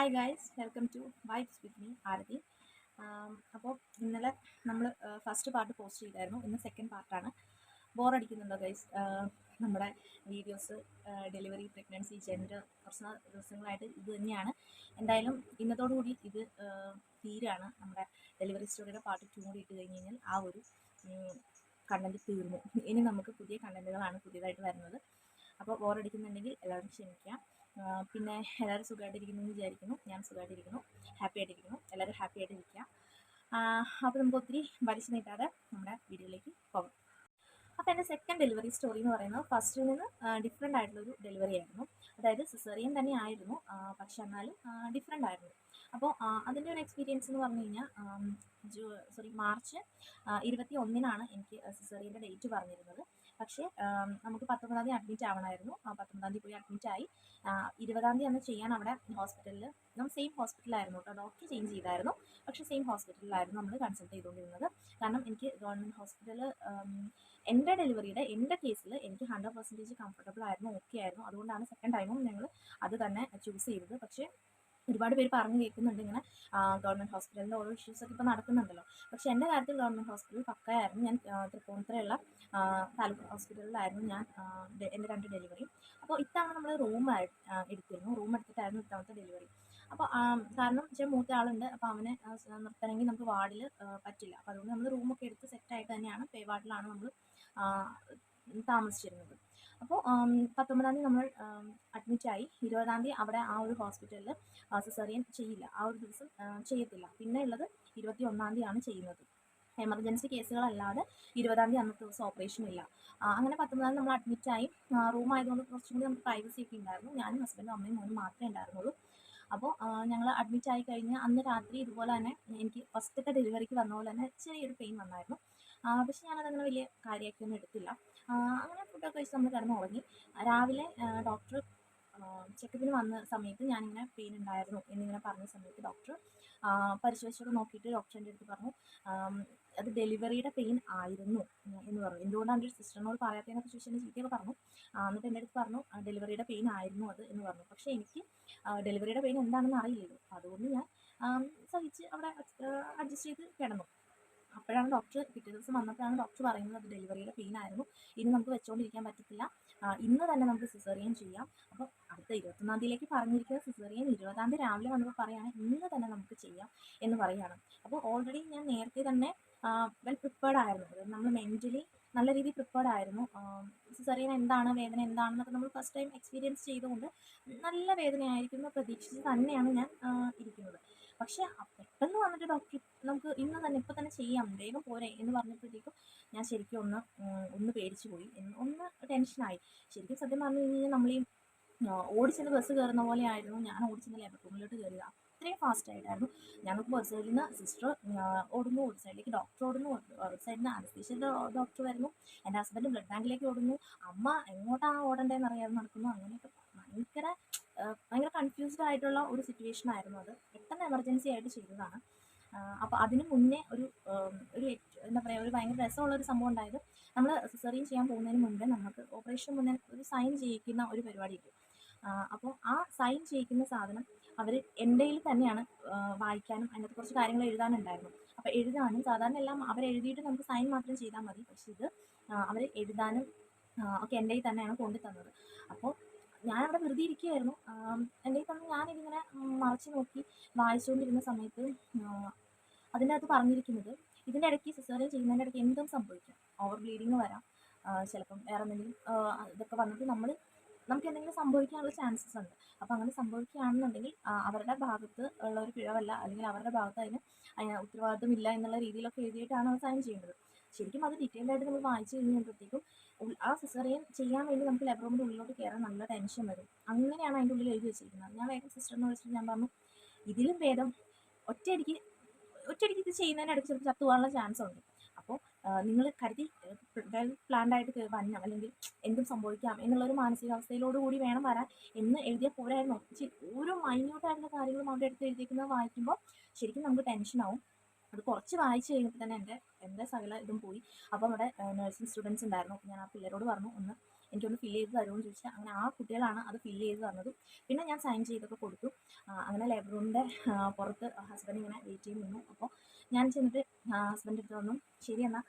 Hi guys, welcome to vibes with me Arathi. അപ്പോൾ ഇന്നലെ നമ്മൾ ഫസ്റ്റ് പാർട്ട് പോസ്റ്റ് ചെയ്തായിരുന്നു. ഇന്ന് സെക്കൻഡ് പാർട്ടാണ്. ബോറടിക്കുന്നുണ്ടോ ഗൈസ്? നമ്മുടെ വീഡിയോസ് ഡെലിവറി, പ്രഗ്നൻസി, ജെൻഡർ കുറച്ച് ദിവസങ്ങളായിട്ട് ഇത് തന്നെയാണ്. എന്തായാലും ഇന്നത്തോടു കൂടി ഇത് തീരാണ്. നമ്മുടെ ഡെലിവറി സ്റ്റോറിയുടെ പാർട്ട് 2 കൂടി ഇട്ട് കഴിഞ്ഞ് കഴിഞ്ഞാൽ ആ ഒരു കണ്ടന്റ് തീർന്നു. ഇനി നമുക്ക് പുതിയ കണ്ടന്റുകളാണ് പുതിയതായിട്ട് വരുന്നത്. അപ്പോൾ ബോറടിക്കുന്നുണ്ടെങ്കിൽ എല്ലാവരും ക്ഷമിക്കാം. പിന്നെ എല്ലാവരും സുഖമായിട്ടിരിക്കുന്നു എന്ന് വിചാരിക്കുന്നു. ഞാൻ സുഖമായിട്ടിരിക്കുന്നു, ഹാപ്പി ആയിട്ടിരിക്കുന്നു. എല്ലാവരും ഹാപ്പി ആയിട്ടിരിക്കുക. അപ്പോൾ നമുക്ക് ഒത്തിരി വലിച്ചു നീട്ടാതെ നമ്മുടെ വീഡിയോയിലേക്ക് പോകാം. അപ്പോൾ എൻ്റെ സെക്കൻഡ് ഡെലിവറി സ്റ്റോറി എന്ന് പറയുന്നത് ഫസ്റ്റിൽ നിന്ന് ഡിഫറെൻ്റ് ആയിട്ടുള്ളൊരു ഡെലിവറി ആയിരുന്നു. അതായത് സിസേറിയൻ തന്നെ ആയിരുന്നു, പക്ഷെ എന്നാലും ഡിഫറെൻ്റ് ആയിരുന്നു. അപ്പോൾ അതിൻ്റെ ഒരു എക്സ്പീരിയൻസ് എന്ന് പറഞ്ഞു കഴിഞ്ഞാൽ മാർച്ച് 21-നാണ് എനിക്ക് സിസേറിയൻ്റെ ഡേറ്റ് പറഞ്ഞിരുന്നത്. പക്ഷേ നമുക്ക് 19-ാം തീയതി അഡ്മിറ്റ് ആവണമായിരുന്നു. 19-ാം തീയതി പോയി അഡ്മിറ്റായി. 20-ാം തീയതി അന്ന് ചെയ്യാൻ അവിടെ ഹോസ്പിറ്റലിൽ, നമ്മൾ സെയിം ഹോസ്പിറ്റലായിരുന്നു കേട്ടോ. ഡോക്ടർ ചേഞ്ച് ചെയ്തായിരുന്നു, പക്ഷേ സെയിം ഹോസ്പിറ്റലിലായിരുന്നു നമ്മൾ കൺസൾട്ട് ചെയ്തുകൊണ്ടിരുന്നത്. കാരണം എനിക്ക് ഗവൺമെൻറ് ഹോസ്പിറ്റൽ എൻ്റെ കേസിൽ എനിക്ക് 100% കംഫർട്ടബിൾ ആയിരുന്നു, ഓക്കെ ആയിരുന്നു. അതുകൊണ്ടാണ് സെക്കൻഡ് ടൈമും ഞങ്ങൾ അത് തന്നെ ചൂസ് ചെയ്തത്. പക്ഷേ ഒരുപാട് പേര് പറഞ്ഞു കേൾക്കുന്നുണ്ട് ഇങ്ങനെ ഗവൺമെൻറ് ഹോസ്പിറ്റലിൻ്റെ ഓരോ ഇഷ്യൂസൊക്കെ ഇപ്പോൾ നടക്കുന്നുണ്ടല്ലോ. പക്ഷേ എൻ്റെ കാര്യത്തിൽ ഗവൺമെൻറ് ഹോസ്പിറ്റൽ പക്കയായിരുന്നു. ഞാൻ തൃപ്പൂണിത്തുറയുള്ള താലൂക്ക് ഹോസ്പിറ്റലിലായിരുന്നു ഞാൻ എൻ്റെ 2 ഡെലിവറിയും. അപ്പോൾ ഇത്തവണ നമ്മൾ റൂം എടുത്തിരുന്നു. റൂം എടുത്തിട്ടായിരുന്നു ഇത്തവണത്തെ ഡെലിവറി. അപ്പോൾ കാരണം മൂത്ത ആളുണ്ട്. അപ്പോൾ അവനെ നിർത്തണമെങ്കിൽ നമുക്ക് വാർഡിൽ പറ്റില്ല. അപ്പോൾ അതുകൊണ്ട് നമ്മൾ റൂമൊക്കെ എടുത്ത് സെറ്റായിട്ട് തന്നെയാണ് പേ വാർഡിലാണ് നമ്മൾ താമസിച്ചിരുന്നത്. അപ്പോൾ 19-ാം തീയതി നമ്മൾ അഡ്മിറ്റായി. 20-ാം തീയതി അവിടെ ആ ഒരു ഹോസ്പിറ്റലിൽ സിസേറിയൻ ചെയ്യില്ല, ആ ഒരു ദിവസം ചെയ്യത്തില്ല. പിന്നെ ഉള്ളത് 21-ാം തീയതിയാണ് ചെയ്യുന്നത്. എമർജൻസി കേസുകളല്ലാതെ 20-ാം തീയതി അന്നത്തെ ദിവസം ഓപ്പറേഷൻ ഇല്ല. അങ്ങനെ 19-ാം തീയതി നമ്മൾ അഡ്മിറ്റായി. റൂം ആയതുകൊണ്ട് കുറച്ചും കൂടി നമുക്ക് പ്രൈവസി ഒക്കെ ഉണ്ടായിരുന്നു. ഞാനും ഹസ്ബൻഡും അമ്മയും മോനും മാത്രമേ ഉണ്ടായിരുന്നുള്ളൂ. അപ്പോൾ ഞങ്ങൾ അഡ്മിറ്റ് ആയി കഴിഞ്ഞ് അന്ന് രാത്രി ഇതുപോലെ തന്നെ എനിക്ക് ഫസ്റ്റത്തെ ഡെലിവറിക്ക് വന്ന പോലെ തന്നെ ചെറിയൊരു പെയിൻ വന്നായിരുന്നു. പക്ഷെ ഞാനതങ്ങനെ വലിയ കാര്യമാക്കിയൊന്നും എടുത്തില്ല. അങ്ങനെ ഫുഡൊക്കെ കഴിച്ച് നമ്മൾ കിടന്ന് ഉറങ്ങി. രാവിലെ ഡോക്ടർ ചെക്കപ്പിന് വന്ന സമയത്ത് ഞാനിങ്ങനെ പെയിൻ ഉണ്ടായിരുന്നു എന്നിങ്ങനെ പറഞ്ഞ സമയത്ത് ഡോക്ടർ പരിശോധിച്ചോട് നോക്കിയിട്ട് ഡോക്ടർ എൻ്റെ അടുത്ത് പറഞ്ഞു അത് ഡെലിവറിയുടെ പെയിൻ ആയിരുന്നു എന്ന് പറഞ്ഞു. എന്തുകൊണ്ടാണ് എൻ്റെ സിസ്റ്ററിനോട് പറയാത്തതിനൊക്കെ ചോദിച്ച് എൻ്റെ ചീത്തയൊക്കെ പറഞ്ഞു. എന്നിട്ട് എൻ്റെ അടുത്ത് പറഞ്ഞു ഡെലിവറിയുടെ പെയിൻ ആയിരുന്നു അത് എന്ന് പറഞ്ഞു. പക്ഷേ എനിക്ക് ഡെലിവറിയുടെ പെയിൻ എന്താണെന്ന് അറിയില്ലല്ലോ. അതുകൊണ്ട് ഞാൻ സഹിച്ച് അവിടെ അഡ്ജസ്റ്റ് ചെയ്ത് കിടന്നു. അപ്പോഴാണ് ഡോക്ടർ പിറ്റേ ദിവസം വന്നപ്പോഴാണ് ഡോക്ടർ പറയുന്നത് അത് ഡെലിവറിയുടെ പെയിൻ ആയിരുന്നു, ഇനി നമുക്ക് വെച്ചുകൊണ്ടിരിക്കാൻ പറ്റത്തില്ല, ഇന്ന് തന്നെ നമുക്ക് സിസേറിയൻ ചെയ്യാം. അപ്പോൾ അടുത്ത 21-ാം തീയതിയിലേക്ക് പറഞ്ഞിരിക്കുന്നത് സിസേറിയൻ 20-ാം തീയതി രാവിലെ വന്നപ്പോൾ പറയുകയാണ് ഇന്ന് തന്നെ നമുക്ക് ചെയ്യാം എന്ന് പറയുകയാണ്. അപ്പോൾ ഓൾറെഡി ഞാൻ നേരത്തെ തന്നെ വെൽ പ്രിപ്പേർഡ് ആയിരുന്നു. അതായത് നമ്മൾ മെൻ്റലി നല്ല രീതിയിൽ പ്രിപ്പേർഡ് ആയിരുന്നു. സിസേറിയൻ എന്താണ്, വേദന എന്താണെന്നൊക്കെ നമ്മൾ ഫസ്റ്റ് ടൈം എക്സ്പീരിയൻസ് ചെയ്തുകൊണ്ട് നല്ല വേദനയായിരിക്കും എന്ന് പ്രതീക്ഷിച്ച് തന്നെയാണ് ഞാൻ ഇരിക്കുന്നത്. പക്ഷേ പെട്ടെന്ന് വന്നിട്ട് ഡോക്ടർ നമുക്ക് ഇന്ന് തന്നെ ഇപ്പം തന്നെ ചെയ്യാം, വേഗം പോരെ എന്ന് പറഞ്ഞപ്പോഴത്തേക്കും ഞാൻ ശരിക്കും ഒന്ന് പേടിച്ചു പോയി, ഒന്ന് ടെൻഷനായി. ശരിക്കും സത്യം പറഞ്ഞു കഴിഞ്ഞാൽ നമ്മൾ ഈ ഓടിച്ചെന്ന് ബസ് കയറുന്ന പോലെ ആയിരുന്നു ഞാൻ ഓടിച്ചെന്ന് ലേബർ റൂമിലോട്ട് കയറിയത്. അത്രയും ഫാസ്റ്റ് ആയിട്ടായിരുന്നു. ഞങ്ങൾക്ക് ഒരു സൈഡിൽ നിന്ന് സിസ്റ്റർ ഓടുന്നു, ഒരു സൈഡിലേക്ക് ഡോക്ടർ ഓടുന്നു, ഒരു സൈഡിൽ നിന്ന് അനസ്തീഷ്യയുടെ ഡോക്ടർ വരുന്നു, എൻ്റെ ഹസ്ബൻഡ് ബ്ലഡ് ബാങ്കിലേക്ക് ഓടുന്നു, അമ്മ എങ്ങോട്ടാണ് ഓടേണ്ടതെന്ന് അറിയാതെ നടക്കുന്നു. അങ്ങനെയൊക്കെ ഭയങ്കര കൺഫ്യൂസ്ഡ് ആയിട്ടുള്ള ഒരു സിറ്റുവേഷൻ ആയിരുന്നു അത്. പെട്ടെന്ന് എമർജൻസി ആയിട്ട് ചെയ്തതാണ്. അപ്പോൾ അതിന് മുന്നേ ഒരു എന്താ പറയുക, ഒരു ഭയങ്കര രസമുള്ളൊരു സംഭവം ഉണ്ടായത്, നമ്മൾ സിസേറിയൻ ചെയ്യാൻ പോകുന്നതിന് മുമ്പേ നമുക്ക് ഓപ്പറേഷൻ മുന്നേ ഒരു സൈൻ ചെയ്യിക്കുന്ന ഒരു പരിപാടി ഉണ്ട്. അപ്പോൾ ആ സൈൻ ചെയ്യിക്കുന്ന സാധനം അവർ എൻ്റെ കയ്യിൽ തന്നെയാണ് വായിക്കാനും അതിനകത്ത് കുറച്ച് കാര്യങ്ങൾ എഴുതാനുണ്ടായിരുന്നു. അപ്പോൾ എഴുതാനും സാധാരണ എല്ലാം അവരെഴുതിയിട്ട് നമുക്ക് സൈൻ മാത്രം ചെയ്താൽ മതി. പക്ഷേ ഇത് അവർ എഴുതാനും ഒക്കെ എൻ്റെ കയ്യിൽ തന്നെയാണ് കൊണ്ടു തന്നത്. അപ്പോൾ ഞാനവിടെ വെറുതെ ഇരിക്കുകയായിരുന്നു. എൻ്റെ കയ്യിൽ തന്നെ ഞാനിതിങ്ങനെ മറച്ച് നോക്കി വായിച്ചുകൊണ്ടിരുന്ന സമയത്ത് അതിൻ്റെ അകത്ത് പറഞ്ഞിരിക്കുന്നത് ഇതിൻ്റെ ഇടയ്ക്ക് സിസേറിയൻ ചെയ്യുന്നതിൻ്റെ ഇടയ്ക്ക് എന്തും സംഭവിക്കാം. ഓവർ ബ്ലീഡിങ് വരാം, ചിലപ്പം വേറെ എന്തെങ്കിലും ഇതൊക്കെ വന്നിട്ട് നമുക്ക് എന്തെങ്കിലും സംഭവിക്കാനുള്ള ചാൻസസ് ഉണ്ട്. അപ്പോൾ അങ്ങനെ സംഭവിക്കുകയാണെന്നുണ്ടെങ്കിൽ അവരുടെ ഭാഗത്ത് ഉള്ള ഒരു പിഴവല്ല, അല്ലെങ്കിൽ അവരുടെ ഭാഗത്ത് അതിന് ഉത്തരവാദിത്വമില്ല എന്നുള്ള രീതിയിലൊക്കെ എഴുതിയിട്ടാണ് അവർ സൈൻ ചെയ്യേണ്ടത്. ശരിക്കും അത് ഡീറ്റെയിൽഡ് ആയിട്ട് നമ്മൾ വായിച്ചു കഴിഞ്ഞപ്പോഴത്തേക്കും ആ സിസേറിയൻ ചെയ്യാൻ വേണ്ടി നമുക്ക് ലേബർ റൂമിൻ്റെ ഉള്ളിലോട്ട് കയറാൻ നല്ല ടെൻഷൻ വരും. അങ്ങനെയാണ് അതിൻ്റെ ഉള്ളിൽ എഴുതി വെച്ചിരിക്കുന്നത്. ഞാൻ വേഗം സിസ്റ്ററിനെ വിളിച്ചിട്ട് ഞാൻ പറഞ്ഞു ഇതിലും ഭേദം ഒറ്റയടിക്ക് ഇത് ചെയ്യുന്നതിനിടയ്ക്ക് ചിലപ്പോൾ ചത്തു പോകാനുള്ള ചാൻസ് ഉണ്ട്. അപ്പോൾ നിങ്ങൾ കരുതി വെൽ പ്ലാൻഡ് ആയിട്ട് വരണം, അല്ലെങ്കിൽ എന്തും സംഭവിക്കാം എന്നുള്ളൊരു മാനസികാവസ്ഥയിലോടുകൂടി വേണം വരാൻ എന്ന് എഴുതിയാൽ പോരായിരുന്നു. ഓരോ മൈന്യൂട്ടായിട്ടുള്ള കാര്യങ്ങളും അവിടെ എടുത്ത് എഴുതിയിരിക്കുന്നത് വായിക്കുമ്പോൾ ശരിക്കും നമുക്ക് ടെൻഷനാവും. അത് കുറച്ച് വായിച്ച് കഴിഞ്ഞപ്പോൾ തന്നെ എൻ്റെ സകല ഇതും പോയി. അപ്പോൾ അവിടെ നഴ്സിംഗ് സ്റ്റുഡൻസ് ഉണ്ടായിരുന്നു. അപ്പോൾ ഞാൻ ആ പിള്ളേരോട് പറഞ്ഞു ഒന്ന് എനിക്കൊന്ന് ഫില്ല് ചെയ്ത് തരുമോ എന്ന് ചോദിച്ചാൽ അങ്ങനെ ആ കുട്ടികളാണ് അത് ഫില്ല് ചെയ്ത് തന്നത്. പിന്നെ ഞാൻ സൈൻ ചെയ്തൊക്കെ കൊടുത്തു. അങ്ങനെ ലേബർ റൂമിൻ്റെ പുറത്ത് ഹസ്ബൻഡ് ഇങ്ങനെ വെയിറ്റ് ചെയ്ത് നിന്നു. അപ്പോൾ ഞാൻ ചെന്നിട്ട് ഹസ്ബൻഡ് അടുത്ത് വന്നു. ശരി എന്നാൽ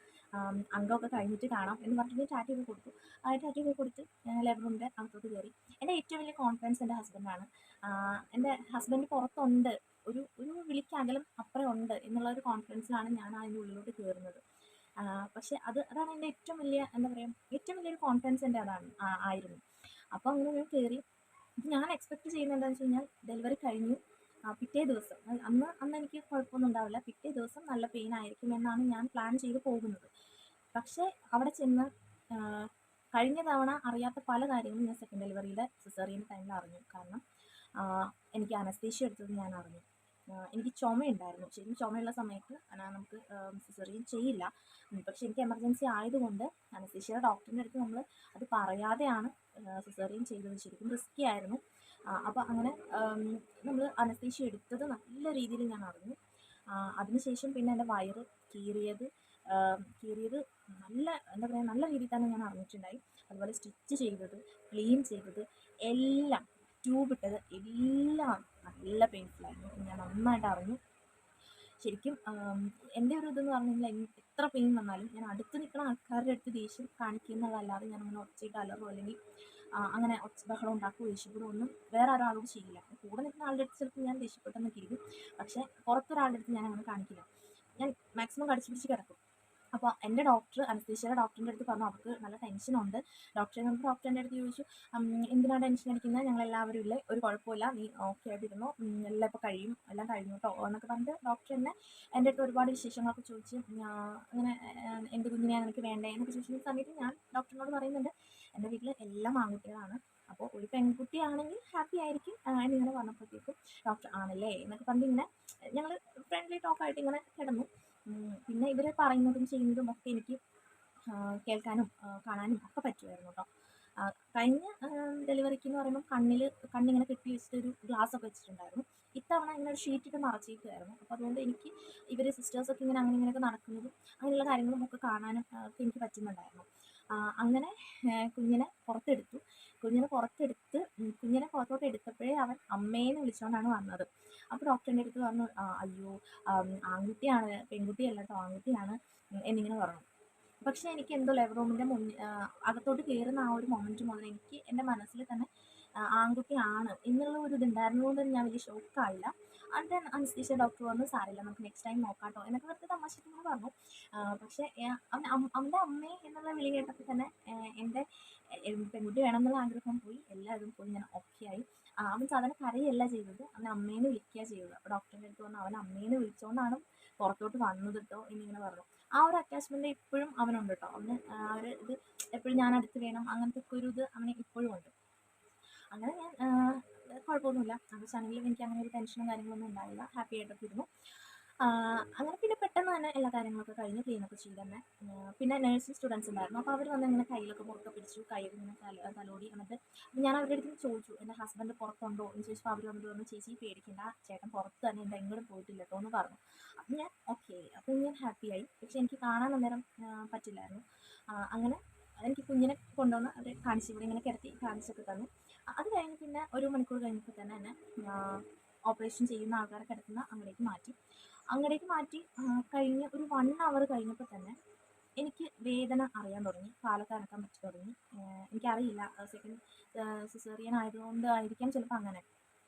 അംഗമൊക്കെ കഴിഞ്ഞിട്ട് കാണാം എന്ന് പറഞ്ഞിട്ട് ടാറ്റയൊക്കെ കൊടുത്തു. ടാറ്റയൊക്കെ കൊടുത്ത് ലേബർ റൂമിൻ്റെ അകത്തോട്ട് കയറി. എൻ്റെ ഏറ്റവും വലിയ കോൺഫിഡൻസ് എൻ്റെ ഹസ്ബൻഡാണ്. എൻ്റെ ഹസ്ബൻഡ് പുറത്തുണ്ട്, ഒരു ഒരു വിളിക്കകലം അപ്പുറം ഉണ്ട് എന്നുള്ള ഒരു കോൺഫിഡൻസിലാണ് ഞാൻ അതിൻ്റെ ഉള്ളിലോട്ട് കയറുന്നത്. പക്ഷെ അതാണ് എൻ്റെ ഏറ്റവും വലിയ എന്താ പറയുക, ഏറ്റവും വലിയൊരു കോൺഫിഡൻസ് എൻ്റെ അതാണ് ആയിരുന്നു. അപ്പോൾ അങ്ങനെ ഞാൻ കയറി. ഞാൻ എക്സ്പെക്ട് ചെയ്യുന്നത് എന്താണെന്ന് വെച്ച് കഴിഞ്ഞാൽ ഡെലിവറി കഴിഞ്ഞു പിറ്റേ ദിവസം അന്ന് എനിക്ക് കുഴപ്പമൊന്നും ഉണ്ടാവില്ല, പിറ്റേ ദിവസം നല്ല പെയിൻ ആയിരിക്കും എന്നാണ് ഞാൻ പ്ലാൻ ചെയ്ത് പോകുന്നത്. പക്ഷേ അവിടെ ചെന്ന് കഴിഞ്ഞ തവണ അറിയാത്ത പല കാര്യങ്ങളും ഞാൻ സെക്കൻഡ് ഡെലിവറിയുടെ സിസേറിയൻ ടൈമിൽ അറിഞ്ഞു. കാരണം എനിക്ക് അനസ്തേഷ്യ എടുത്തത് ഞാൻ അറിഞ്ഞു. എനിക്ക് ചുമയുണ്ടായിരുന്നു. ശരിക്കും ചുമയുള്ള സമയത്ത് നമുക്ക് സിസേറിയൻ ചെയ്യില്ല. പക്ഷെ എനിക്ക് എമർജൻസി ആയതുകൊണ്ട് അനസ്തേഷ്യയുടെ ഡോക്ടറിൻ്റെ അടുത്ത് നമ്മൾ അത് പറയാതെയാണ് സിസേറിയൻ ചെയ്തത്. ശരിക്കും റിസ്ക്കി ആയിരുന്നു. അപ്പോൾ അങ്ങനെ നമ്മൾ അനസ്തേഷ്യ എടുത്തത് നല്ല രീതിയിൽ ഞാൻ അറിഞ്ഞു. അതിനുശേഷം പിന്നെ എൻ്റെ വയറ് കീറിയത് നല്ല എന്താ പറയുക, നല്ല രീതിയിൽ തന്നെ ഞാൻ അറിഞ്ഞിട്ടുണ്ടായി. അതുപോലെ സ്റ്റിച്ച് ചെയ്തത്, ക്ലീൻ ചെയ്തത് എല്ലാം, ട്യൂബ് ഇട്ടത് എല്ലാം നല്ല പെയിൻഫുള്ളായിരുന്നു. ഞാൻ നന്നായിട്ട് അറിഞ്ഞു. ശരിക്കും എൻ്റെ ഒരു ഇതെന്ന് പറഞ്ഞു കഴിഞ്ഞാൽ എത്ര പെയിൻ വന്നാലും ഞാൻ അടുത്ത് നിൽക്കുന്ന ആൾക്കാരുടെ അടുത്ത് ദേഷ്യം കാണിക്കുന്നതല്ലാതെ ഞാൻ അങ്ങനെ ഒച്ചയിട്ട് അലറോ അല്ലെങ്കിൽ അങ്ങനെ ബഹളം ഉണ്ടാക്കുകയോ ദേഷ്യപ്പെടുകയോ ഒന്നും വേറെ ഒരാളോട് ചെയ്യില്ല. കൂടെ നിൽക്കുന്ന ആളുടെ അടുത്ത് ചിലപ്പോൾ ഞാൻ ദേഷ്യപ്പെട്ടെന്നൊക്കെ ഇരിക്കും. പക്ഷേ പുറത്തൊരാളുടെ അടുത്ത് ഞാൻ അങ്ങനെ കാണിക്കില്ല. ഞാൻ മാക്സിമം കടിച്ചു പിടിച്ച് കിടക്കും. അപ്പോൾ എൻ്റെ ഡോക്ടർ അനസ്തേഷ്യയുടെ ഡോക്ടറിൻ്റെ അടുത്ത് പറഞ്ഞു അവർക്ക് നല്ല ടെൻഷനുണ്ട്. ഡോക്ടറിൻ്റെ അടുത്ത് ചോദിച്ചു, എന്തിനാണ് ടെൻഷൻ അടിക്കുന്നത്, ഞങ്ങളെല്ലാവരും ഇല്ലേ, ഒരു കുഴപ്പമില്ല, നീ ഓക്കെ ആയിട്ടിരുന്നു, എല്ലാം ഇപ്പോൾ കഴിയും, എല്ലാം കഴിഞ്ഞു കേട്ടോ എന്നൊക്കെ പറഞ്ഞിട്ട് ഡോക്ടർ എന്നെ എൻ്റെ അടുത്ത് ഒരുപാട് വിശേഷങ്ങളൊക്കെ ചോദിച്ച് അങ്ങനെ എൻ്റെ കുഞ്ഞിനെയാണ് എനിക്ക് വേണ്ടേ എന്നൊക്കെ ചോദിക്കുന്ന സമയത്ത് ഞാൻ ഡോക്ടറിനോട് പറയുന്നുണ്ട് എൻ്റെ വീട്ടിൽ എല്ലാം ആൺകുട്ടികളാണ്, അപ്പോൾ ഒരു പെൺകുട്ടിയാണെങ്കിൽ ഹാപ്പി ആയിരിക്കും എന്നിങ്ങനെ പറഞ്ഞപ്പോഴത്തേക്കും ഡോക്ടർ ആണല്ലേ എന്നൊക്കെ പറഞ്ഞ് ഇങ്ങനെ ഞങ്ങൾ ഫ്രണ്ട്ലി ടോക്കായിട്ട് ഇങ്ങനെ കിടന്നു. പിന്നെ ഇവർ പറയുന്നതും ചെയ്യുന്നതും ഒക്കെ എനിക്ക് കേൾക്കാനും കാണാനും ഒക്കെ പറ്റുമായിരുന്നു കേട്ടോ. കഴിഞ്ഞ ഡെലിവറിക്ക് എന്ന് പറയുമ്പോൾ കണ്ണിങ്ങനെ കെട്ടി വെച്ചിട്ടൊരു ഗ്ലാസ് ഒക്കെ വെച്ചിട്ടുണ്ടായിരുന്നു. ഇത്തവണ ഇങ്ങനെ ഒരു ഷീറ്റിട്ട് മറച്ചിരിക്കുമായിരുന്നു. അപ്പോൾ അതുകൊണ്ട് എനിക്ക് ഇവർ സിസ്റ്റേഴ്സൊക്കെ ഇങ്ങനെ അങ്ങനെ ഇങ്ങനെയൊക്കെ നടക്കുന്നതും അങ്ങനെയുള്ള കാര്യങ്ങളും ഒക്കെ കാണാനും ഒക്കെ എനിക്ക് പറ്റുന്നുണ്ടായിരുന്നു. അങ്ങനെ കുഞ്ഞിനെ പുറത്തെടുത്തു. കുഞ്ഞിനെ പുറത്തോട്ട് എടുത്തപ്പോഴേ അവൻ അമ്മേന്ന് വിളിച്ചുകൊണ്ടാണ് വന്നത്. അപ്പോൾ ഡോക്ടറിൻ്റെ അടുത്ത് പറഞ്ഞു, അയ്യോ ആൺകുട്ടിയാണ്, പെൺകുട്ടിയല്ല കേട്ടോ, ആൺകുട്ടിയാണ് എന്നിങ്ങനെ പറഞ്ഞു. പക്ഷേ എനിക്ക് എന്തോ ലേബർ റൂമിൻ്റെ അകത്തോട്ട് കയറുന്ന ആ ഒരു മൊമെൻറ്റ് മുതൽ എനിക്ക് എൻ്റെ മനസ്സിൽ തന്നെ ആൺകുട്ടിയാണ് എന്നുള്ള ഒരു ഇതുണ്ടായിരുന്നതുകൊണ്ട് ഞാൻ വലിയ ഷോക്കായില്ല. അതിൻ്റെ അനസ്തേഷ്യ ഡോക്ടർ പറഞ്ഞു സാരമില്ല, നമുക്ക് നെക്സ്റ്റ് ടൈം നോക്കാട്ടോ എന്നൊക്കെ വെറുതെ തമാശയ്ക്ക് ഇങ്ങനെ പറഞ്ഞു. പക്ഷേ അവൻ്റെ അമ്മേ എന്നുള്ള വിളി കേട്ടപ്പോൾ തന്നെ എൻ്റെ പെൺകുട്ടി വേണമെന്നുള്ള ആഗ്രഹം പോയി, എല്ലാവരും പോയി, ഞാൻ ഓക്കെ ആയി. അവൻ സാധാരണ കരയല്ല ചെയ്തത്, അവൻ അമ്മേന്ന് വിളിക്കുക ചെയ്തത്. അപ്പോൾ ഡോക്ടറിൻ്റെ അടുത്ത് പറഞ്ഞു അവൻ അമ്മേന്ന് വിളിച്ചുകൊണ്ടാണ് പുറത്തോട്ട് വന്നത് കേട്ടോ എന്നിങ്ങനെ പറഞ്ഞു. ആ ഒരു അറ്റാച്ച്മെൻറ്റ് ഇപ്പോഴും അവനുണ്ട് കേട്ടോ. അവന് ആ ഒരു ഇത് എപ്പോഴും ഞാൻ അടുത്ത് വേണം അങ്ങനത്തെ ഒക്കെ ഒരു ഇത് അവന് ഇപ്പോഴും ഉണ്ട്. അങ്ങനെ ഞാൻ കുഴപ്പമൊന്നുമില്ല, ആണെങ്കിലും എനിക്ക് അങ്ങനെ ഒരു ടെൻഷനും കാര്യങ്ങളൊന്നും ഉണ്ടായില്ല, ഹാപ്പി ആയിട്ടൊക്കെ ഇരുന്നു. അങ്ങനെ പിന്നെ പെട്ടെന്ന് തന്നെ എല്ലാ കാര്യങ്ങളൊക്കെ കഴിഞ്ഞ് ക്ലീനൊക്കെ ചെയ്ത് തന്നെ പിന്നെ നഴ്സിംഗ് സ്റ്റുഡൻസ് ഉണ്ടായിരുന്നു. അപ്പോൾ അവർ വന്ന് ഇങ്ങനെ കയ്യിലൊക്കെ പുറത്ത് പിടിച്ചു, കയ്യിൽ ഇങ്ങനെ തലോടി. എന്നിട്ട് ഞാൻ അവരുടെ അടുത്ത് ചോദിച്ചു എൻ്റെ ഹസ്ബൻഡ് പുറത്തുണ്ടോ എന്ന് ചോദിച്ചപ്പോൾ അവർ വന്നിട്ട് പറഞ്ഞു ചേച്ചി പേടിക്കണ്ട, ചേട്ടൻ പുറത്ത് തന്നെ ഉണ്ട്, എങ്ങോട്ടും പോയിട്ടില്ല കേട്ടോ എന്ന് പറഞ്ഞു. അപ്പം ഞാൻ ഓക്കെ, അപ്പം ഞാൻ ഹാപ്പിയായി. പക്ഷെ എനിക്ക് കാണാൻ അന്നേരം പറ്റില്ലായിരുന്നു. അങ്ങനെ എനിക്ക് കുഞ്ഞിനെ കൊണ്ടുവന്ന് അവർ കാണിച്ചു, ഇവിടെ ഇങ്ങനെ കിടത്തി കാണിച്ചൊക്കെ തന്നു. അത് കഴിഞ്ഞ് പിന്നെ ഒരു മണിക്കൂർ കഴിഞ്ഞപ്പോൾ തന്നെ എന്നെ ഓപ്പറേഷൻ ചെയ്യുന്ന ആൾക്കാരെ കിടക്കുന്ന അങ്ങോട്ടേക്ക് മാറ്റി കഴിഞ്ഞ് ഒരു 1 hour കഴിഞ്ഞപ്പോൾ തന്നെ എനിക്ക് വേദന അറിയാൻ തുടങ്ങി, കാലൊക്കെ അനക്കാൻ പറ്റി തുടങ്ങി. എനിക്കറിയില്ല, സെക്കൻഡ് സിസേറിയൻ ആയതുകൊണ്ട് ആയിരിക്കാം ചിലപ്പോൾ അങ്ങനെ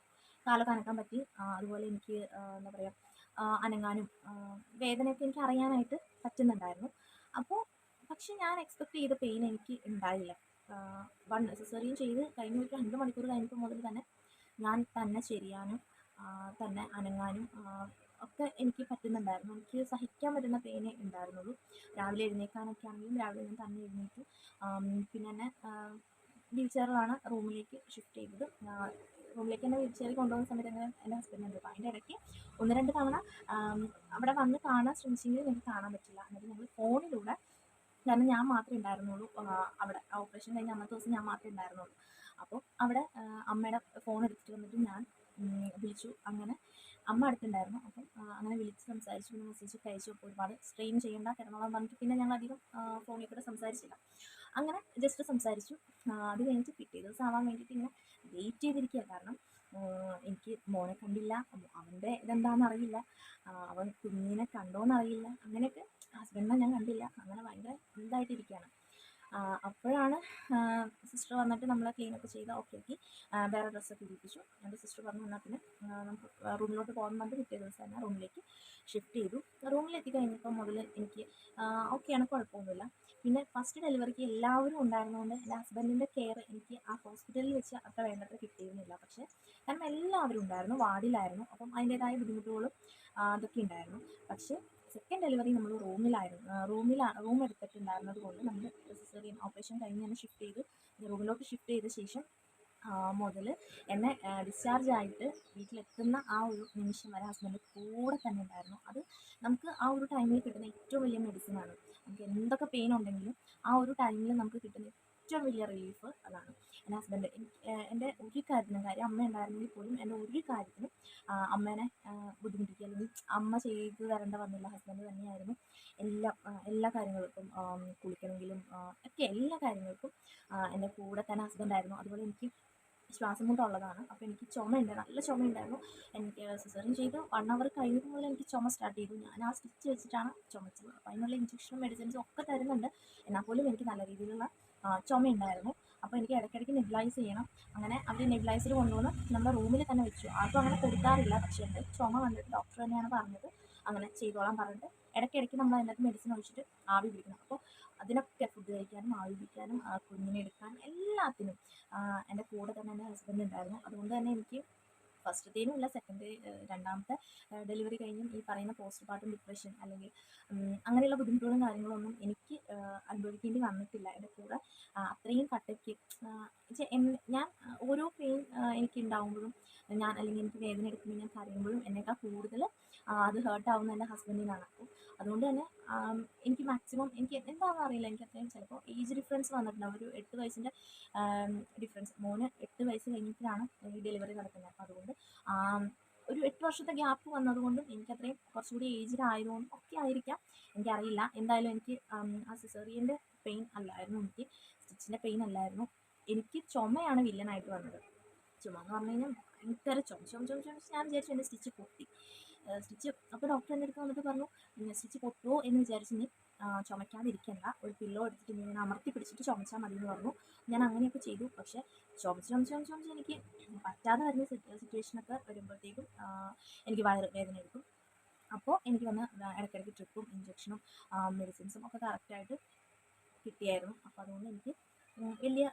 കാലൊക്കെ അനക്കാൻ പറ്റി. അതുപോലെ എനിക്ക് എന്താ പറയുക അനങ്ങാനും വേദനയൊക്കെ എനിക്ക് അറിയാനായിട്ട് പറ്റുന്നുണ്ടായിരുന്നു. അപ്പോൾ പക്ഷെ ഞാൻ എക്സ്പെക്ട് ചെയ്ത പെയിൻ എനിക്ക് ഉണ്ടായില്ല. സിസേറിയൻ ചെയ്ത് കഴിഞ്ഞ ഒരു 2 മണിക്കൂർ കഴിഞ്ഞപ്പോൾ മുതൽ തന്നെ ഞാൻ തന്നെ ചെരിയാനും തന്നെ അനങ്ങാനും ഒക്കെ എനിക്ക് പറ്റുന്നുണ്ടായിരുന്നു. എനിക്ക് സഹിക്കാൻ പറ്റുന്ന പെയിനേ ഉണ്ടായിരുന്നുള്ളൂ. രാവിലെ എഴുന്നേൽക്കാനൊക്കെ ആണെങ്കിലും രാവിലെ ഞാൻ തന്നെ എഴുന്നേറ്റു. പിന്നെ എന്നെ വീൽ ചെയറിലാണ് റൂമിലേക്ക് ഷിഫ്റ്റ് ചെയ്തത്. റൂമിലേക്ക് എന്നെ വീൽ ചെയറിൽ കൊണ്ടുപോകുന്ന സമയത്ത് തന്നെ എൻ്റെ ഹസ്ബൻഡ് ഉണ്ട്. അപ്പോൾ അതിൻ്റെ ഇടയ്ക്ക് 1-2 തവണ അവിടെ വന്ന് കാണാൻ ശ്രമിച്ചെങ്കിലും എനിക്ക് കാണാൻ പറ്റില്ല. എന്നിട്ട് ഞങ്ങൾ ഫോണിലൂടെ, കാരണം ഞാൻ മാത്രമേ ഉണ്ടായിരുന്നുള്ളൂ അവിടെ, ഓപ്പറേഷൻ കഴിഞ്ഞ അന്നത്തെ ദിവസം ഞാൻ മാത്രമേ ഉണ്ടായിരുന്നുള്ളൂ. അപ്പോൾ അവിടെ അമ്മയുടെ ഫോൺ എടുത്തിട്ട് വന്നിട്ട് ഞാൻ വിളിച്ചു. അങ്ങനെ അമ്മ അടുത്തുണ്ടായിരുന്നു. അപ്പം അങ്ങനെ വിളിച്ച് സംസാരിച്ചു, പിന്നെ മെസ്സേജ് ഒക്കെ അയച്ചു. അപ്പോൾ ഒരുപാട് സ്ട്രെയിൻ ചെയ്യേണ്ട, കിടന്നോളാൻ പറഞ്ഞിട്ട് പിന്നെ ഞങ്ങൾ അധികം ഫോണിൽ കൂടെ സംസാരിച്ചില്ല. അങ്ങനെ ജസ്റ്റ് സംസാരിച്ചു. അത് കഴിഞ്ഞിട്ട് പിറ്റേ ദിവസം ആവാൻ വേണ്ടിയിട്ട് ഇങ്ങനെ വെയിറ്റ് ചെയ്തിരിക്കുക. കാരണം എനിക്ക് മോനെ കണ്ടില്ല, അവൻ്റെ ഇതെന്താണെന്ന് അറിയില്ല, അവൻ കുഞ്ഞിനെ കണ്ടോന്നറിയില്ല, അങ്ങനെയൊക്കെ ഹസ്ബൻഡിനെ ഞാൻ കണ്ടില്ല, അങ്ങനെ ഭയങ്കര ഇതായിട്ടിരിക്കുകയാണ്. അപ്പോഴാണ് സിസ്റ്റർ വന്നിട്ട് നമ്മളെ ക്ലീനൊക്കെ ചെയ്ത് ഓക്കെ ആക്കി വേറെ ഡ്രസ്സൊക്കെ ഇടിപ്പിച്ചു. എൻ്റെ സിസ്റ്റർ പറഞ്ഞു എന്നാൽ പിന്നെ നമുക്ക് റൂമിലോട്ട് പോകാൻ പറഞ്ഞിട്ട് പിറ്റേ ദിവസം തന്നെ റൂമിലേക്ക് ഷിഫ്റ്റ് ചെയ്തു. റൂമിലെത്തി കഴിഞ്ഞപ്പോൾ മുതൽ എനിക്ക് ഓക്കെയാണ്, കുഴപ്പമൊന്നുമില്ല. പിന്നെ ഫസ്റ്റ് ഡെലിവറിക്ക് എല്ലാവരും ഉണ്ടായിരുന്നതുകൊണ്ട് എൻ്റെ ഹസ്ബൻഡിൻ്റെ കെയർ എനിക്ക് ആ ഹോസ്പിറ്റലിൽ വെച്ച് അത്ര വേണ്ടത്ര കിട്ടിയിരുന്നില്ല. പക്ഷേ കാരണം എല്ലാവരും ഉണ്ടായിരുന്നു, വാർഡിലായിരുന്നു, അപ്പം അതിൻ്റേതായ ബുദ്ധിമുട്ടുകളും അതൊക്കെ ഉണ്ടായിരുന്നു. പക്ഷേ സെക്കൻഡ് ഡെലിവറി നമ്മൾ റൂം എടുത്തിട്ടുണ്ടായിരുന്നത് കൊണ്ട് നമ്മൾ സിസേറിയൻ ഓപ്പറേഷൻ കഴിഞ്ഞ് തന്നെ റൂമിലോട്ട് ഷിഫ്റ്റ് ചെയ്ത ശേഷം മുതൽ എന്നെ ഡിസ്ചാർജ് ആയിട്ട് വീട്ടിലെത്തുന്ന ആ ഒരു നിമിഷം വരെ ഹസ്ബൻഡ് കൂടെ തന്നെ ഉണ്ടായിരുന്നു. അത് നമുക്ക് ആ ഒരു ടൈമിൽ കിട്ടുന്ന ഏറ്റവും വലിയ മെഡിസിനാണ്. നമുക്ക് എന്തൊക്കെ പെയിൻ ഉണ്ടെങ്കിലും ആ ഒരു ടൈമിൽ നമുക്ക് കിട്ടുന്ന ഏറ്റവും വലിയ റിലീഫ് അതാണ്. എൻ്റെ ഹസ്ബൻഡ് എൻ്റെ ഒരു കാര്യത്തിനും, കാര്യം അമ്മ ഉണ്ടായിരുന്നെങ്കിൽ പോലും എൻ്റെ ഒരു കാര്യത്തിനും അമ്മേനെ ബുദ്ധിമുട്ടിക്കുക അല്ലെങ്കിൽ അമ്മ ചെയ്തു തരേണ്ട വന്നില്ല. ഹസ്ബൻഡ് തന്നെയായിരുന്നു എല്ലാ കാര്യങ്ങൾക്കും, കുളിക്കണമെങ്കിലും ഒക്കെ എല്ലാ കാര്യങ്ങൾക്കും എൻ്റെ കൂടെ തന്നെ ഹസ്ബൻഡായിരുന്നു. അതുപോലെ എനിക്ക് ശ്വാസം മുട്ടുള്ളതാണ്, അപ്പോൾ എനിക്ക് ചുമയുണ്ട്, നല്ല ചുമയുണ്ടായിരുന്നു. എനിക്ക് സിസേറിയൻ ചെയ്ത് 1 അവർ കഴിഞ്ഞപ്പോൾ മുതൽ എനിക്ക് ചുമ സ്റ്റാർട്ട് ചെയ്തു. ഞാൻ ആ സ്റ്റിച്ച് വെച്ചിട്ടാണ് ചുമച്ചത്. അപ്പോൾ അതിനുള്ള ഇഞ്ചക്ഷനും മെഡിസിൻസും ഒക്കെ തരുന്നുണ്ട്, എന്നാൽ പോലും എനിക്ക് നല്ല രീതിയിലുള്ള ചുമയുണ്ടായിരുന്നു. അപ്പോൾ എനിക്ക് ഇടയ്ക്കിടയ്ക്ക് നെബുലൈസ് ചെയ്യണം. അങ്ങനെ അവർ നെബുലൈസർ കൊണ്ടുവന്ന് നമ്മുടെ റൂമിൽ തന്നെ വെച്ചു. ആർക്കും അങ്ങനെ കൊടുക്കാറില്ല, പക്ഷേ എൻ്റെ ചുമ കണ്ടിട്ട് ഡോക്ടർ തന്നെയാണ് പറഞ്ഞത് അങ്ങനെ ചെയ്തോളാൻ പറഞ്ഞിട്ട് ഇടയ്ക്കിടയ്ക്ക് നമ്മൾ അതിനകത്ത് മെഡിസിൻ ഒഴിച്ചിട്ട് ആവി പിടിക്കണം. അപ്പോൾ അതിനൊക്കെ ഫുഡ് കഴിക്കാനും ആവി പിടിക്കാനും കുഞ്ഞിനെ എടുക്കാനും എല്ലാത്തിനും എൻ്റെ കൂടെ തന്നെ എൻ്റെ ഹസ്ബൻഡ് ഉണ്ടായിരുന്നു. അതുകൊണ്ട് തന്നെ എനിക്ക് ഫസ്റ്റത്തേനും ഇല്ല രണ്ടാമത്തെ ഡെലിവറി കഴിഞ്ഞും ഈ പറയുന്ന പോസ്റ്റ് പാർട്ടം ഡിപ്രഷൻ അല്ലെങ്കിൽ അങ്ങനെയുള്ള ബുദ്ധിമുട്ടുകളും കാര്യങ്ങളൊന്നും എനിക്ക് അനുഭവിക്കേണ്ടി വന്നിട്ടില്ല. എൻ്റെ കൂടെ അത്രയും കട്ടയ്ക്ക് ഞാൻ ഓരോ പെയിൻ എനിക്ക് ഉണ്ടാകുമ്പോഴും അല്ലെങ്കിൽ എനിക്ക് വേദന എടുക്കുമ്പോൾ ഞാൻ കരയുമ്പോഴും എന്നേക്കാൾ കൂടുതൽ അത് ഹേർട്ടാവുന്ന എൻ്റെ ഹസ്ബൻഡിനാണ്. അപ്പോൾ അതുകൊണ്ട് തന്നെ എനിക്ക് മാക്സിമം എനിക്ക് എന്താണെന്ന് അറിയില്ല, എനിക്ക് അത്രയും ചിലപ്പോൾ ഏജ് ഡിഫറൻസ് വന്നിട്ടുണ്ടാവും. ഒരു 8 വയസ്സിൻ്റെ ഡിഫറൻസ്. മോന് 8 വയസ്സ് കഴിഞ്ഞിട്ടാണ് ഈ ഡെലിവറി നടക്കുന്നത്. അപ്പോൾ അതുകൊണ്ട് ഒരു 8 വർഷത്തെ ഗ്യാപ്പ് വന്നതുകൊണ്ടും എനിക്കത്രയും കുറച്ചുകൂടി ഏജ്ഡ് ആയതുകൊണ്ടും ഒക്കെ ആയിരിക്കാം, എനിക്കറിയില്ല. എന്തായാലും എനിക്ക് ആ സിസേറിയൻ്റെ പെയിൻ അല്ലായിരുന്നു, എനിക്ക് സ്റ്റിച്ചിൻ്റെ പെയിൻ അല്ലായിരുന്നു. എനിക്ക് ചുമയാണ് വില്ലനായിട്ട് വന്നത്. ചുമ എന്ന് പറഞ്ഞു കഴിഞ്ഞാൽ ഭയങ്കര ചുമച്ച് ഞാൻ വിചാരിച്ചു എൻ്റെ സ്റ്റിച്ച് പൊട്ടി. അപ്പോൾ ഡോക്ടർ എൻ്റെ അടുത്ത് വന്നിട്ട് പറഞ്ഞു, സ്റ്റിച്ച് പൊട്ടുമോ എന്ന് വിചാരിച്ച് നീ ചുമയ്ക്കാതിരിക്കണ്ട, ഒരു പില്ലോ എടുത്തിട്ട് നീ ഇങ്ങനെ അമർത്തി പിടിച്ചിട്ട് ചുമച്ചാൽ മതി എന്ന് പറഞ്ഞു. ഞാൻ അങ്ങനെയൊക്കെ ചെയ്തു. പക്ഷേ ചുമച്ച് എനിക്ക് പറ്റാതെ വരുന്ന സിറ്റുവേഷനൊക്കെ വരുമ്പോഴത്തേക്കും എനിക്ക് വേദന എടുക്കും. അപ്പോൾ എനിക്ക് വന്ന് ഇടയ്ക്കിടയ്ക്ക് ട്രിപ്പും ഇഞ്ചക്ഷനും മെഡിസിൻസും ഒക്കെ കറക്റ്റായിട്ട് കിട്ടിയായിരുന്നു. അപ്പോൾ അതുകൊണ്ട് എനിക്ക് വലിയ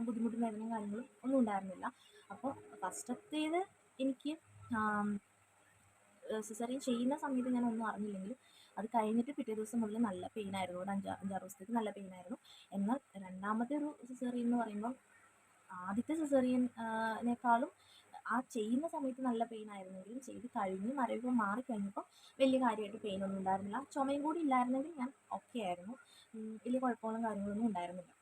ബുദ്ധിമുട്ടും വേദനയും കാര്യങ്ങളും ഒന്നും ഉണ്ടായിരുന്നില്ല. അപ്പോൾ ഫസ്റ്റത്തേത് എനിക്ക് സിസേറിയൻ ചെയ്യുന്ന സമയത്ത് ഞാൻ ഒന്നും അറിഞ്ഞില്ലെങ്കിലും അത് കഴിഞ്ഞിട്ട് പിറ്റേ ദിവസം മുതൽ നല്ല പെയിനായിരുന്നു. ഒരു 5-6 ദിവസത്തേക്ക് നല്ല പെയിനായിരുന്നു. എന്നാൽ രണ്ടാമത്തെ ഒരു സിസേറിയൻ എന്ന് പറയുമ്പോൾ ആദ്യത്തെ സിസേറിയനേക്കാളും ആ ചെയ്യുന്ന സമയത്ത് നല്ല പെയിൻ ആയിരുന്നെങ്കിലും ചെയ്ത് കഴിഞ്ഞ് മരവിപ്പം മാറിക്കഴിഞ്ഞപ്പോൾ വലിയ കാര്യമായിട്ട് പെയിനൊന്നും ഉണ്ടായിരുന്നില്ല. ചുമയും കൂടി ഇല്ലായിരുന്നെങ്കിൽ ഞാൻ ഓക്കെ ആയിരുന്നു, വലിയ കുഴപ്പങ്ങളും കാര്യങ്ങളൊന്നും ഉണ്ടായിരുന്നില്ല.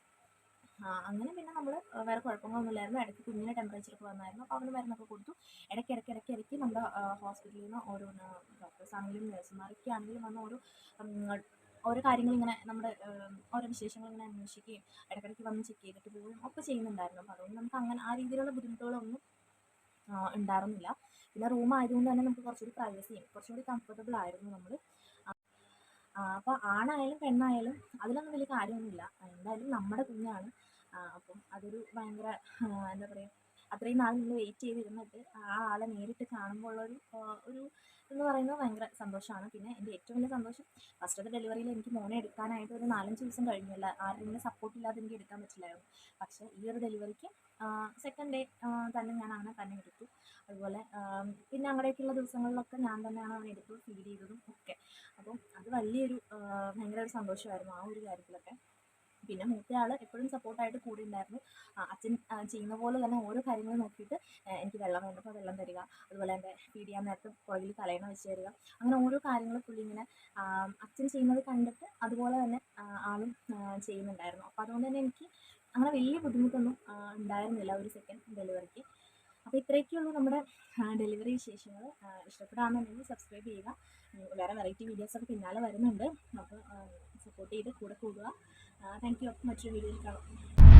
അങ്ങനെ പിന്നെ നമ്മൾ വേറെ കുഴപ്പങ്ങളൊന്നുമില്ലായിരുന്നു. ഇടയ്ക്ക് കുഞ്ഞിന് ടെമ്പറേച്ചറൊക്കെ വന്നായിരുന്നു, അപ്പോൾ അവന് മരുന്നൊക്കെ കൊടുത്തു. ഇടയ്ക്ക് നമ്മുടെ ഹോസ്പിറ്റലിൽ നിന്ന് ഓരോ ഡോക്ടേഴ്സ് ആണെങ്കിലും നഴ്സുമാരൊക്കെ ആണെങ്കിലും വന്ന് ഓരോ കാര്യങ്ങളിങ്ങനെ നമ്മുടെ ഓരോ വിശേഷങ്ങളിങ്ങനെ അന്വേഷിക്കുകയും ഇടയ്ക്കിടയ്ക്ക് വന്ന് ചെക്ക് ചെയ്തിട്ട് പോവുകയും ഒക്കെ ചെയ്യുന്നുണ്ടായിരുന്നു. അപ്പോൾ അതുകൊണ്ട് നമുക്ക് അങ്ങനെ ആ രീതിയിലുള്ള ബുദ്ധിമുട്ടുകളൊന്നും ഉണ്ടായിരുന്നില്ല. പിന്നെ റൂം ആയതുകൊണ്ട് തന്നെ നമുക്ക് കുറച്ചുകൂടി പ്രൈവസിയും കുറച്ചുകൂടി കംഫർട്ടബിൾ ആയിരുന്നു നമ്മൾ. അപ്പോൾ ആണായാലും പെണ്ണായാലും അതിലൊന്നും വലിയ കാര്യമൊന്നുമില്ല, എന്തായാലും നമ്മുടെ കുഞ്ഞാണ്. അപ്പം അതൊരു ഭയങ്കര എന്താ പറയുക, അത്രയും നാൾ നമ്മൾ വെയിറ്റ് ചെയ്തിരുന്നിട്ട് ആ ആളെ നേരിട്ട് കാണുമ്പോൾ ഉള്ളൊരു ഒരു എന്ന് പറയുന്നത് ഭയങ്കര സന്തോഷമാണ്. പിന്നെ എൻ്റെ ഏറ്റവും വലിയ സന്തോഷം ഫസ്റ്റത്തെ ഡെലിവറിയിൽ എനിക്ക് മോനെ എടുക്കാനായിട്ട് ഒരു 4-5 ദിവസം കഴിഞ്ഞില്ല, ആരുടെയും സപ്പോർട്ട് ഇല്ലാതെ എനിക്ക് എടുക്കാൻ പറ്റില്ലായിരുന്നു. പക്ഷേ ഈ ഒരു ഡെലിവറിക്ക് സെക്കൻഡ് ഡേ തന്നെ ഞാൻ അങ്ങനെ തന്നെ എടുത്തു. അതുപോലെ പിന്നെ അങ്ങനെയൊക്കെയുള്ള ദിവസങ്ങളിലൊക്കെ ഞാൻ തന്നെയാണ് അവനെ എടുത്തു ഫീഡ് ചെയ്തതും ഒക്കെ. അപ്പം അത് വലിയൊരു ഭയങ്കര ഒരു സന്തോഷമായിരുന്നു ആ ഒരു കാര്യത്തിലൊക്കെ. പിന്നെ മൂത്തയാൾ എപ്പോഴും സപ്പോർട്ടായിട്ട് കൂടെ ഉണ്ടായിരുന്നു. അച്ഛൻ ചെയ്യുന്ന പോലെ തന്നെ ഓരോ കാര്യങ്ങൾ നോക്കിയിട്ട് എനിക്ക് വെള്ളം വേണ്ടപ്പോൾ വെള്ളം തരിക, അതുപോലെ എൻ്റെ ഫീഡ് ചെയ്യാൻ നേരത്ത് പുറകിൽ തലയണ വെച്ച് തരിക, അങ്ങനെ ഓരോ കാര്യങ്ങൾ പുള്ളി ഇങ്ങനെ അച്ഛൻ ചെയ്യുന്നത് കണ്ടിട്ട് അതുപോലെ തന്നെ ആളും ചെയ്യുന്നുണ്ടായിരുന്നു. അപ്പോൾ അതുകൊണ്ട് തന്നെ എനിക്ക് അങ്ങനെ വലിയ ബുദ്ധിമുട്ടൊന്നും ഉണ്ടായിരുന്നില്ല ഒരു സെക്കൻഡ് ഡെലിവറിക്ക്. അപ്പോൾ ഇത്രയൊക്കെയുള്ളൂ നമ്മുടെ ഡെലിവറി വിശേഷങ്ങൾ. ഇഷ്ടപ്പെടുകയാണെന്നുണ്ടെങ്കിൽ സബ്സ്ക്രൈബ് ചെയ്യുക. വേറെ വെറൈറ്റി വീഡിയോസൊക്കെ പിന്നാലെ വരുന്നുണ്ട്. അപ്പോൾ സപ്പോർട്ട് ചെയ്ത് കൂടെ കൂടുക. Thank you. മറ്റൊരു വീഡിയോയിൽ കാണാം.